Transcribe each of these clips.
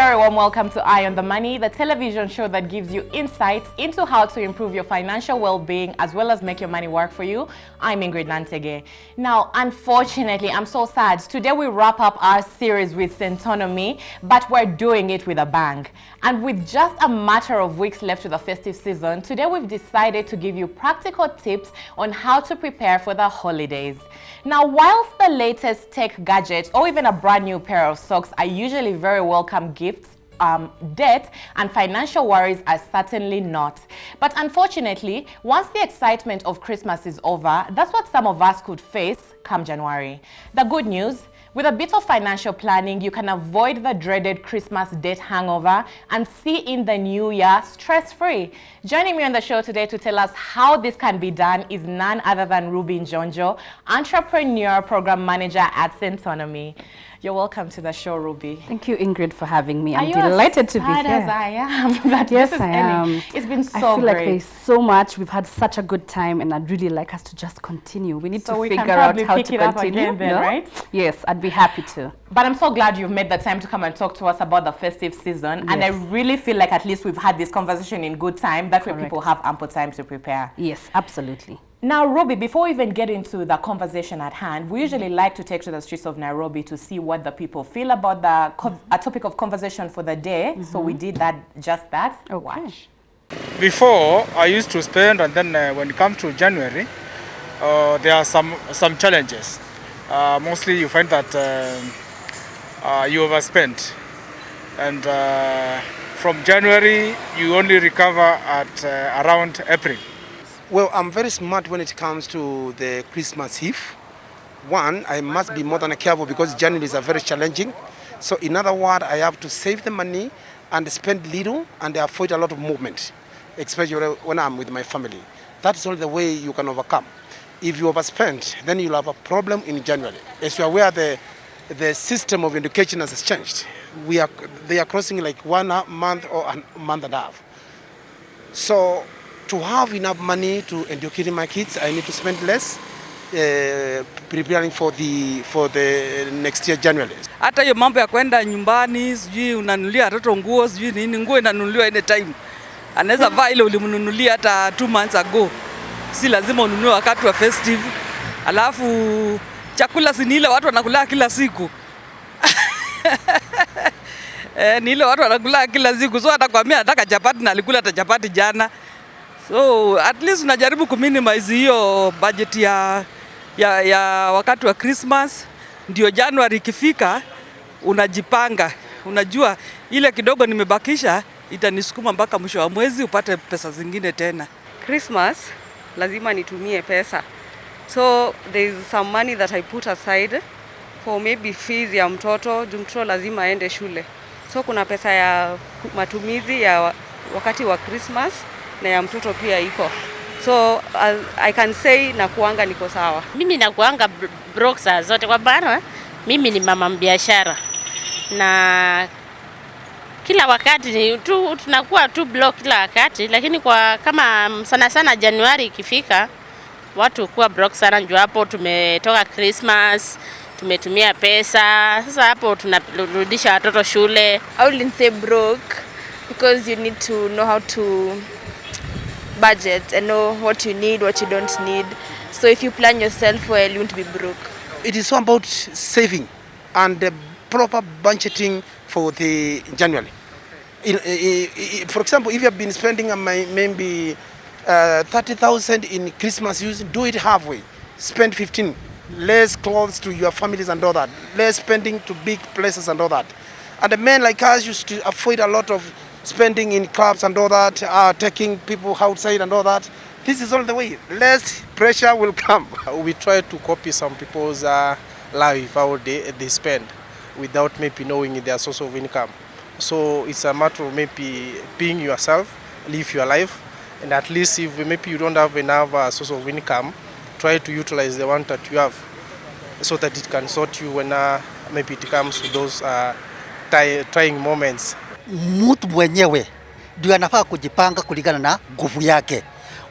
very warm welcome to Eye on the Money, the television show that gives you insights into how to improve your financial well-being as well as make your money work for you. I'm Ingrid Nantege. Now, unfortunately, I'm so sad. Today we wrap up our series with Centonomy, but we're doing it with a bang. And with just a matter of weeks left to the festive season, today we've decided to give you practical tips on how to prepare for the holidays. Now, whilst the latest tech gadgets or even a brand new pair of socks are usually very welcome gifts, debt and financial worries are certainly not. But unfortunately, once the excitement of Christmas is over, that's what some of us could face come January. The good news, with a bit of financial planning, you can avoid the dreaded Christmas debt hangover and see in the new year stress-free. Joining me on the show today to tell us how this can be done is none other than Rubin Njonjo, Entrepreneur Program Manager at Centonomy. You're welcome to the show, Ruby. Thank you, Ingrid, for having me. I'm delighted to be here. As I am. That yes, I am. It's been so great. I feel like there's so much. We've had such a good time, and I'd really like us to just continue. We need to figure out how to continue. Again then, right? Yes, I'd be happy to. But I'm so glad you've made the time to come and talk to us about the festive season. Yes. And I really feel like at least we've had this conversation in good time. That way people have ample time to prepare. Yes, absolutely. Now, Ruby, before we even get into the conversation at hand, we usually like to take to the streets of Nairobi to see what the people feel about a topic of conversation for the day. So we did just that. Okay. Watch. Before, I used to spend, and then when it comes to January, there are some challenges. Mostly you find that you overspend. And from January, you only recover at around April. Well, I'm very smart when it comes to the Christmas Eve. One, I must be more than careful because January is very challenging. So in other words, I have to save the money and spend little and avoid a lot of movement, especially when I'm with my family. That's only the way you can overcome. If you overspend, then you'll have a problem in January. As you're aware, the system of education has changed. They are crossing like 1 month or a month and a half. So to have enough money to educate my kids, I need to spend less preparing for the next year January. Hata hiyo mambo ya kwenda nyumbani, sijui unanunulia watoto nguo, sijui nini, nguo inanunuliwa any time. Anaweza vaa ile ulimnunulia hata 2 months ago. Si lazima ununue wakati wa festive. Alafu chakula si ni ile watu wanakula kila siku. Ni ile watu wanakula kila siku. So atakwambia nataka chapati na alikula hata chapati jana. So at least unajaribu kuminimize hiyo budget ya wakati wa Christmas. Ndio January ikifika unajipanga. Unajua ile kidogo nimebakisha itanisukuma mpaka mwisho wa mwezi upate pesa zingine tena. Christmas lazima nitumie pesa. So there is some money that I put aside for maybe fees ya mtoto, mtoto lazima aende shule. So kuna pesa ya matumizi ya wakati wa Christmas na ya mtoto pia iko. So I can say nakuanga niko sawa. Mimi nakuanga broke saa zote kwa maana mimi ni mama biashara. Na kila wakati tunakuwa tu block kila wakati, lakini kwa kama sana Januari ikifika watu kuwa broke sana, ndio hapo tumetoka Christmas, tumetumia pesa. Sasa hapo tunarudisha watoto shule. I wouldn't say broke because you need to know how to budget and know what you need, what you don't need. So if you plan yourself well, you won't be broke. It is all about saving and the proper budgeting for the January. For example, if you have been spending maybe 30,000 in Christmas use, do it halfway. Spend 15. Less clothes to your families and all that. Less spending to big places and all that. And the men like us used to avoid a lot of spending in clubs and all that, taking people outside and all that. This is all the way. Less pressure will come. We try to copy some people's life, how they spend, without maybe knowing their source of income. So it's a matter of maybe being yourself, live your life, and at least if maybe you don't have enough source of income, try to utilize the one that you have, so that it can sort you when maybe it comes to those trying moments. Mtu mwenyewe ndio anafaa kujipanga kulingana na nguvu yake,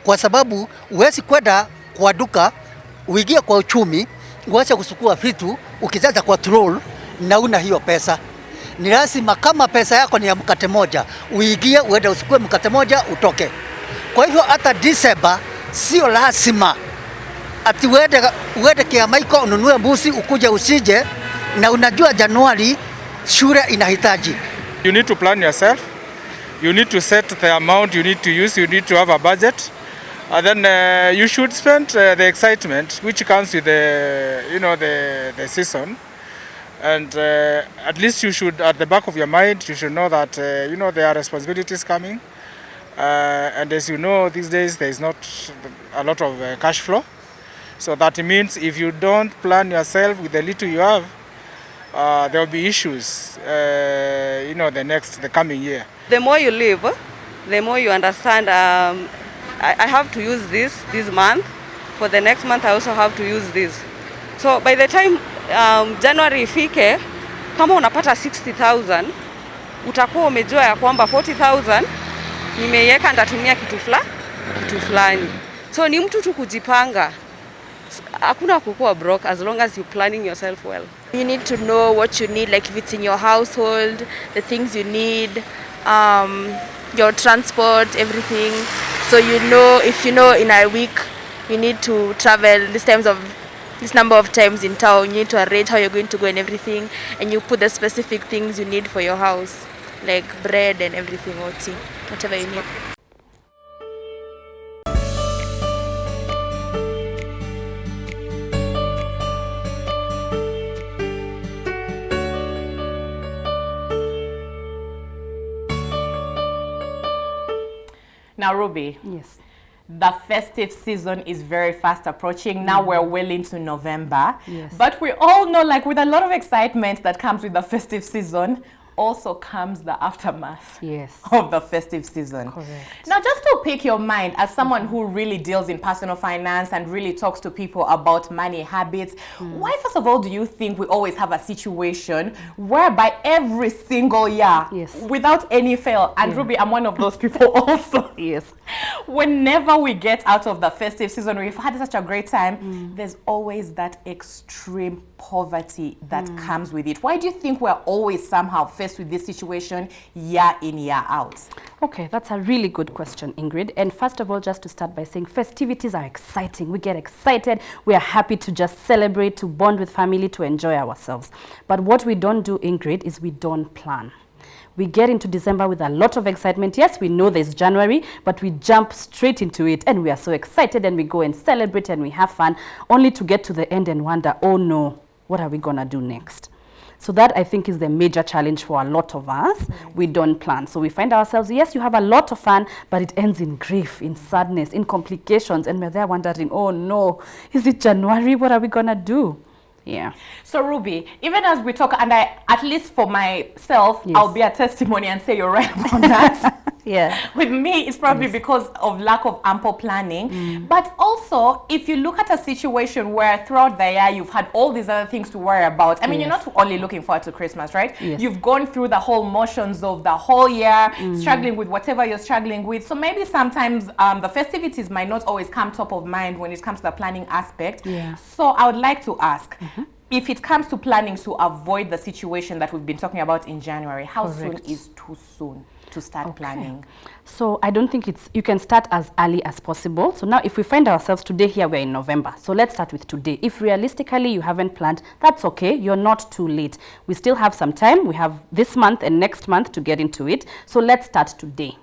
kwa sababu huwezi kwenda kwa duka uingie kwa uchumi uache kusukua vitu ukizaza kwa troll na una hiyo pesa. ni lazima kama pesa yako ni ya mkate moja, uingie uende usikue mkate moja utoke. Kwa hivyo hata December sio lazima ati uende Kiamaiko ununue mbuzi ukuje usije, na unajua Januari shule inahitaji. You need to plan yourself. You need to set the amount you need to use. You need to have a budget. And then you should spend the excitement which comes with the season. And at least you should, at the back of your mind, you should know that there are responsibilities coming. And as you know, these days there is not a lot of cash flow. So that means if you don't plan yourself with the little you have, there will be issues, the coming year. The more you live, the more you understand. I have to use this month. For the next month, I also have to use this. So by the time January ifike, kama unapata 60,000, utakuwa umejua ya kwamba 40,000 nimeiweka nitatumia kitu fulani. So ni mtu tu kujipanga. Hakuna kukua broke as long as you planning yourself well. You need to know what you need, like if it's in your household, the things you need, your transport, everything. So if you know in a week you need to travel this number of times in town, you need to arrange how you're going to go and everything, and you put the specific things you need for your house, like bread and everything, or tea, whatever you need. Now, Ruby. Yes. The festive season is very fast approaching. Now we're well into November. Yes. But we all know, like, with a lot of excitement that comes with the festive season, also comes the aftermath of the festive season. Correct. Now, just to pick your mind, as someone who really deals in personal finance and really talks to people about money habits, why, first of all, do you think we always have a situation whereby every single year, without any fail, and Ruby, I'm one of those people also, whenever we get out of the festive season, we've had such a great time, there's always that extreme poverty that comes with it. Why do you think we're always somehow faced with this situation year in, year out? Okay, that's a really good question, Ingrid. And first of all, just to start by saying festivities are exciting. We get excited. We are happy to just celebrate, to bond with family, to enjoy ourselves. But what we don't do, Ingrid, is we don't plan. We get into December with a lot of excitement. Yes, we know there's January, but we jump straight into it and we are so excited and we go and celebrate and we have fun, only to get to the end and wonder, oh no, what are we gonna do next? So that, I think, is the major challenge for a lot of us. We don't plan. So we find ourselves, yes, you have a lot of fun, but it ends in grief, in sadness, in complications, and we're there wondering, oh no, is it January? What are we gonna do? Yeah. So Ruby, even as we talk, and at least for myself, I'll be a testimony and say you're right about that. With me, it's probably because of lack of ample planning. But also, if you look at a situation where throughout the year, you've had all these other things to worry about. I mean, you're not only looking forward to Christmas, right? You've gone through the whole motions of the whole year, struggling with whatever you're struggling with. So maybe sometimes the festivities might not always come top of mind when it comes to the planning aspect. So I would like to ask, if it comes to planning to avoid the situation that we've been talking about in January, how soon is too soon to start planning? So I don't think you can start as early as possible. So now if we find ourselves today here, we're in November. So let's start with today. If realistically you haven't planned, that's okay. You're not too late. We still have some time. We have this month and next month to get into it. So let's start today.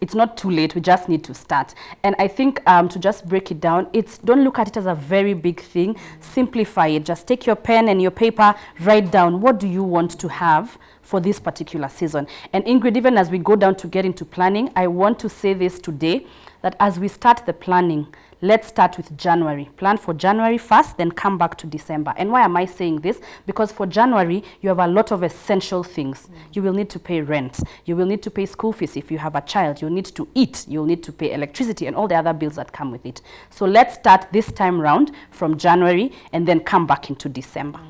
It's not too late. We just need to start. And I think to just break it down, don't look at it as a very big thing. Simplify it. Just take your pen and your paper, write down what do you want to have for this particular season. And Ingrid, even as we go down to get into planning, I want to say this today, that as we start the planning, let's start with January. Plan for January first, then come back to December. And why am I saying this? Because for January, you have a lot of essential things. You will need to pay rent. You will need to pay school fees if you have a child. You'll need to eat. You'll need to pay electricity and all the other bills that come with it. So let's start this time round from January and then come back into December.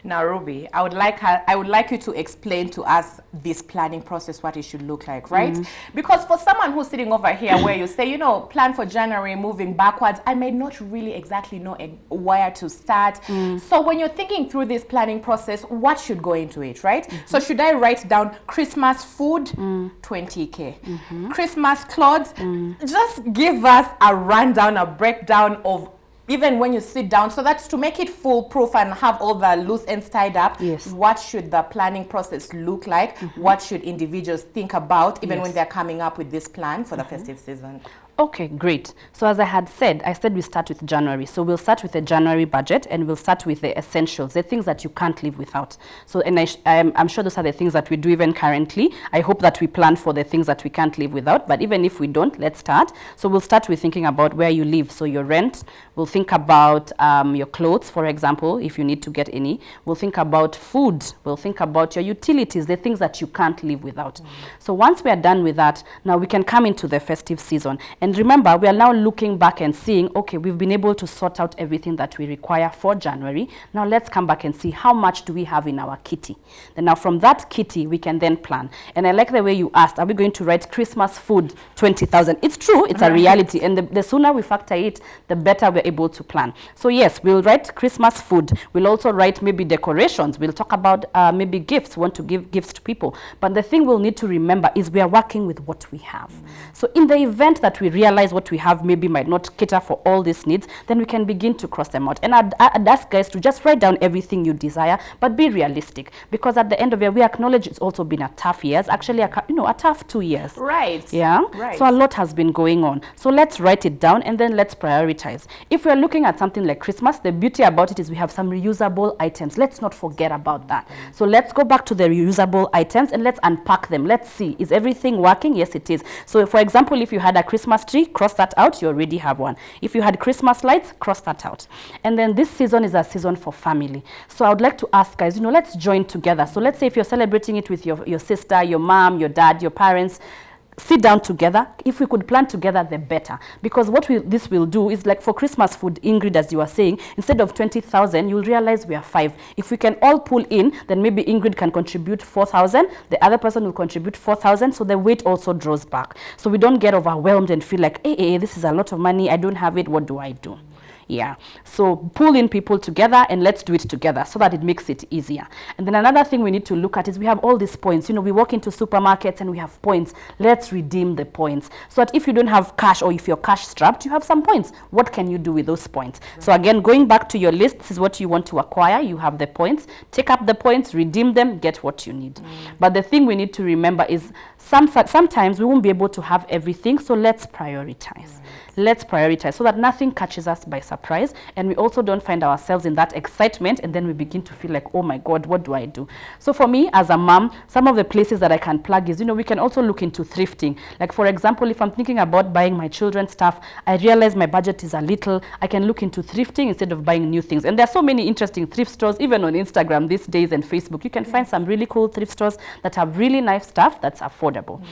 Now, Ruby, I would like you to explain to us this planning process, what it should look like, right? Because for someone who's sitting over here where you say, you know, plan for January, moving backwards, I may not really exactly know where to start. So when you're thinking through this planning process, what should go into it, right? So should I write down Christmas food, 20K, Christmas clothes? Just give us a rundown, a breakdown of even when you sit down, so that's to make it foolproof and have all the loose ends tied up. Yes. What should the planning process look like? What should individuals think about even when they're coming up with this plan for the festive season? Okay, great. So as I said we start with January. So we'll start with the January budget, and we'll start with the essentials, the things that you can't live without. So, and I'm sure those are the things that we do even currently. I hope that we plan for the things that we can't live without, but even if we don't, let's start. So we'll start with thinking about where you live. So your rent, we'll think about your clothes, for example, if you need to get any. We'll think about food. We'll think about your utilities, the things that you can't live without. So once we are done with that, now we can come into the festive season. And remember, we are now looking back and seeing, okay, we've been able to sort out everything that we require for January. Now let's come back and see how much do we have in our kitty. Then now from that kitty, we can then plan. And I like the way you asked, are we going to write Christmas food 20,000? It's true, it's a reality. And the sooner we factor it, the better we're able to plan. So yes, we'll write Christmas food. We'll also write maybe decorations. We'll talk about maybe gifts, want to give gifts to people. But the thing we'll need to remember is we are working with what we have. So in the event that we realize what we have maybe might not cater for all these needs, then we can begin to cross them out. And I'd ask guys to just write down everything you desire, but be realistic, because at the end of the year, we acknowledge it's also been a tough year. Actually, a tough 2 years. Right. Yeah. Right. So a lot has been going on. So let's write it down and then let's prioritize. If we're looking at something like Christmas, the beauty about it is we have some reusable items. Let's not forget about that. So let's go back to the reusable items and let's unpack them. Let's see, is everything working? Yes, it is. So for example, if you had a Christmas tree, cross that out, you already have one. If you had Christmas lights, cross that out. And then this season is a season for family. So I would like to ask guys, let's join together. So let's say if you're celebrating it with your sister, your mom, your dad, your parents, sit down together. If we could plan together, the better. Because what this will do is, like for Christmas food, Ingrid, as you were saying, instead of 20,000, you'll realize we are 5. If we can all pull in, then maybe Ingrid can contribute 4,000. The other person will contribute 4,000. So the weight also draws back. So we don't get overwhelmed and feel like, hey, this is a lot of money. I don't have it. What do I do? Yeah, so pull in people together and let's do it together so that it makes it easier. And then another thing we need to look at is we have all these points. We walk into supermarkets and we have points. Let's redeem the points so that if you don't have cash or if you're cash strapped, you have some points. What can you do with those points? Right. So again, going back to your list, this is what you want to acquire. You have the points. Take up the points, redeem them, get what you need. But the thing we need to remember is sometimes we won't be able to have everything, so let's prioritize. Let's prioritize so that nothing catches us by surprise, and we also don't find ourselves in that excitement and then we begin to feel like, oh my God, what do I do? So for me as a mom, some of the places that I can plug is, we can also look into thrifting. Like for example, if I'm thinking about buying my children's stuff, I realize my budget is a little, I can look into thrifting instead of buying new things. And there are so many interesting thrift stores, even on Instagram these days and Facebook. You can find some really cool thrift stores that have really nice stuff that's affordable.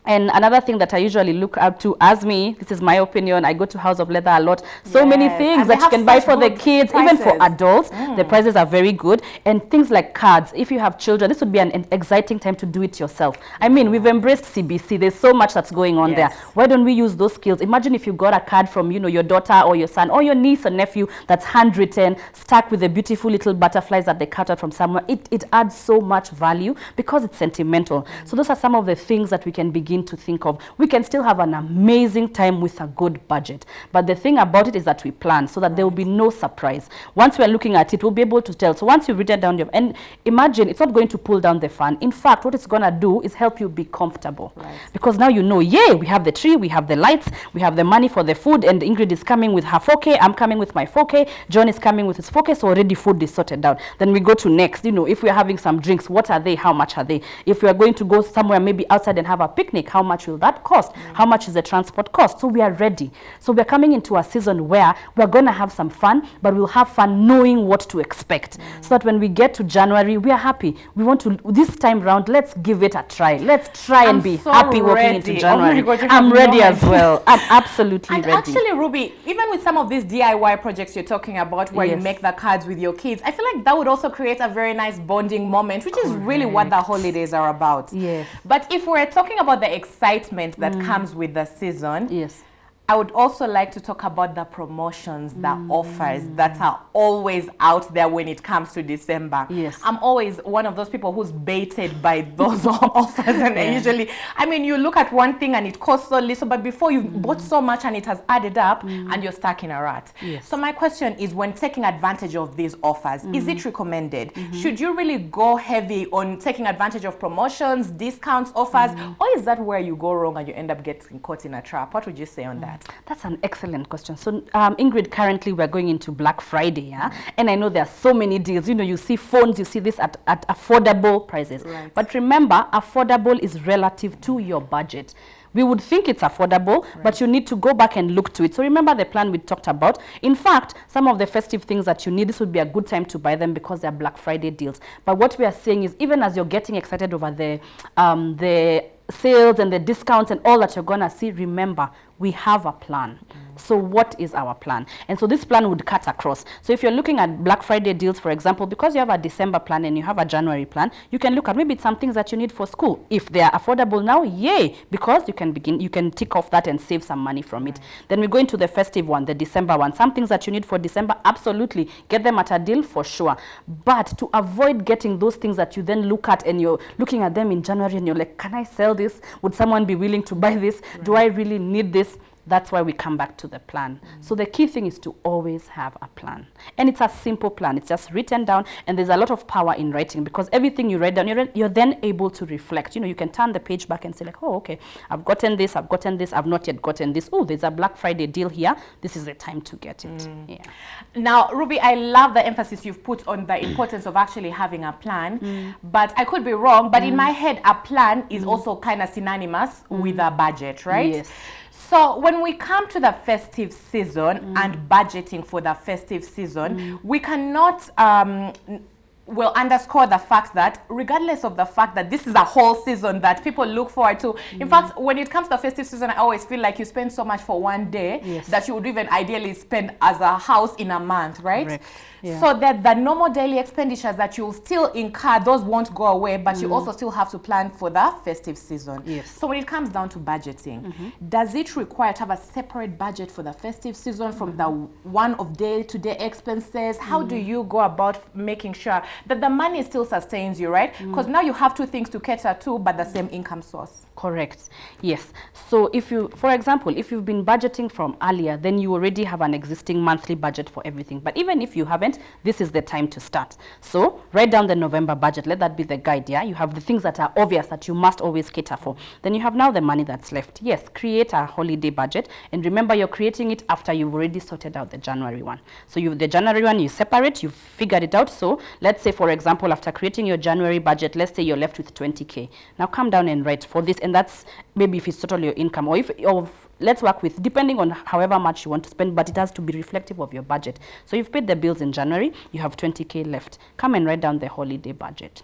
And another thing that I usually look up to, as me, this is my opinion, I go to House of Leather a lot. So many things that you can buy for the kids, prices. Even for adults. The prices are very good. And things like cards. If you have children, this would be an exciting time to do it yourself. I mean, we've embraced CBC. There's so much that's going on there. Why don't we use those skills? Imagine if you got a card from, your daughter or your son or your niece or nephew that's handwritten, stuck with the beautiful little butterflies that they cut out from somewhere. It adds so much value because it's sentimental. So those are some of the things that we can begin to think of. We can still have an amazing time with a good budget, but the thing about it is that we plan so that there will be no surprise. Once we're looking at it, we'll be able to tell. So once you've written down and imagine, it's not going to pull down the fan. In fact, what it's going to do is help you be comfortable, because now we have the tree, we have the lights, we have the money for the food, and Ingrid is coming with her 4K, I'm coming with my 4K, John is coming with his 4K, so already food is sorted out. Then we go to next, if we're having some drinks, what are they, how much are they? If we are going to go somewhere maybe outside and have a picnic, picnic, how much will that cost? How much is the transport cost? So we are ready. So we're coming into a season where we're going to have some fun, but we'll have fun knowing what to expect. So that when we get to January, we are happy. We want to, this time round, let's give it a try. Let's try and be so happy walking into ready. January. Oh my God, I'm ready as well. I'm absolutely And ready. actually, Ruby, even with some of these DIY projects you're talking about where you Yes. make the cards with your kids, I feel like that would also create a very nice bonding moment, which is really what the holidays are about. Yes. But if we're talking about the excitement that comes with the season, Yes. I would also like to talk about the promotions, the offers that are always out there when it comes to December. Yes. I'm always one of those people who's baited by those offers. And I usually, I mean, you look at one thing and it costs so little, but before you've bought so much and it has added up and you're stuck in a rut. Yes. So my question is, when taking advantage of these offers, is it recommended? Should you really go heavy on taking advantage of promotions, discounts, offers, or is that where you go wrong and you end up getting caught in a trap? What would you say on that? That's an excellent question. So, Ingrid, currently we're going into Black Friday, yeah? And I know there are so many deals. You know, you see phones, you see this at affordable prices. Right. But remember, affordable is relative to your budget. We would think it's affordable, but you need to go back and look to it. So remember the plan we talked about. In fact, some of the festive things that you need, this would be a good time to buy them because they're Black Friday deals. But what we are saying is, even as you're getting excited over the sales and the discounts and all that you're gonna see, remember, we have a plan. So what is our plan? And so this plan would cut across. So if you're looking at Black Friday deals, for example, because you have a December plan and you have a January plan, you can look at maybe some things that you need for school. If they are affordable now, yay, because you can tick off that and save some money from it. Then we go into the festive one, the December one. Some things that you need for December, absolutely, get them at a deal for sure. But to avoid getting those things that you then look at and you're looking at them in January and you're like, can I sell this? Would someone be willing to buy this? Do I really need this? That's why we come back to the plan. So the key thing is to always have a plan. And it's a simple plan. It's just written down, and there's a lot of power in writing because everything you write down, you're then able to reflect. You know, you can turn the page back and say like, oh, okay, I've gotten this, I've not yet gotten this. Oh, there's a Black Friday deal here. This is the time to get it. Yeah. Now, Ruby, I love the emphasis you've put on the importance of actually having a plan, but I could be wrong, but in my head, a plan is also kind of synonymous with a budget, right? Yes. So when we come to the festive season and budgeting for the festive season, we cannot will underscore the fact that regardless of the fact that this is a whole season that people look forward to. In fact, when it comes to the festive season, I always feel like you spend so much for one day that you would even ideally spend as a house in a month, right? Correct. Yeah. So that the normal daily expenditures that you'll still incur, those won't go away, but you also still have to plan for the festive season. Yes. So when it comes down to budgeting, does it require to have a separate budget for the festive season from the one of day-to-day expenses? How do you go about making sure that the money still sustains you, right? Because now you have two things to cater to, but the same income source. Correct. Yes. So if you, for example, if you've been budgeting from earlier, then you already have an existing monthly budget for everything. But even if you haven't, this is the time to start. So write down the November budget. Let that be the guide. Yeah. You have the things that are obvious that you must always cater for. Then you have now the money that's left. Yes. Create a holiday budget. And remember, you're creating it after you've already sorted out the January one. So the January one, you separate, you've figured it out. So let's say, for example, after creating your January budget, let's say you're left with 20K. Now come down and write for this. And that's maybe if it's total your income, or if let's work with, depending on however much you want to spend, but it has to be reflective of your budget. So you've paid the bills in January, you have 20K left. Come and write down the holiday budget.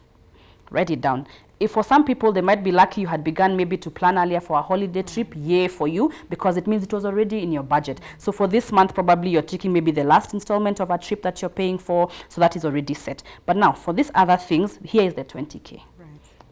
Write it down. If for some people, they might be lucky you had begun maybe to plan earlier for a holiday trip, yay for you, because it means it was already in your budget. So for this month, probably you're taking maybe the last installment of a trip that you're paying for, so that is already set. But now, for these other things, here is the 20K.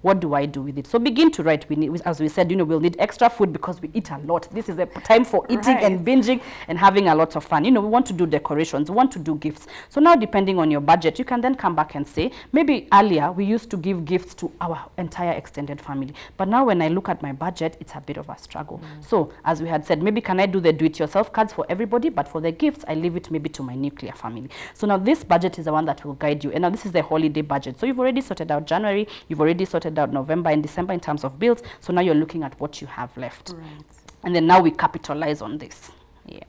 What do I do with it? So begin to write. We need, as we said, we'll need extra food because we eat a lot. This is a time for eating and binging and having a lot of fun. We want to do decorations, we want to do gifts. So now, depending on your budget, you can then come back and say, maybe earlier we used to give gifts to our entire extended family. But now when I look at my budget, it's a bit of a struggle. So as we had said, maybe can I do the do-it-yourself cards for everybody, but for the gifts, I leave it maybe to my nuclear family. So now this budget is the one that will guide you. And now this is the holiday budget. So you've already sorted out January, you've already sorted out November and December in terms of bills. So now you're looking at what you have left. And then now we capitalize on this. Yeah.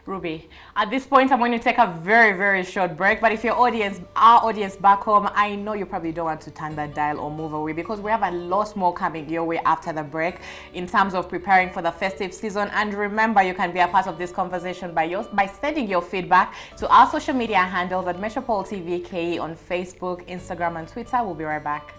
Ruby, at this point, I'm going to take a very, very short break. But if your audience, our audience back home, I know you probably don't want to turn that dial or move away, because we have a lot more coming your way after the break in terms of preparing for the festive season. And remember, you can be a part of this conversation by sending your feedback to our social media handles at Metropole TV KE on Facebook, Instagram, and Twitter. We'll be right back.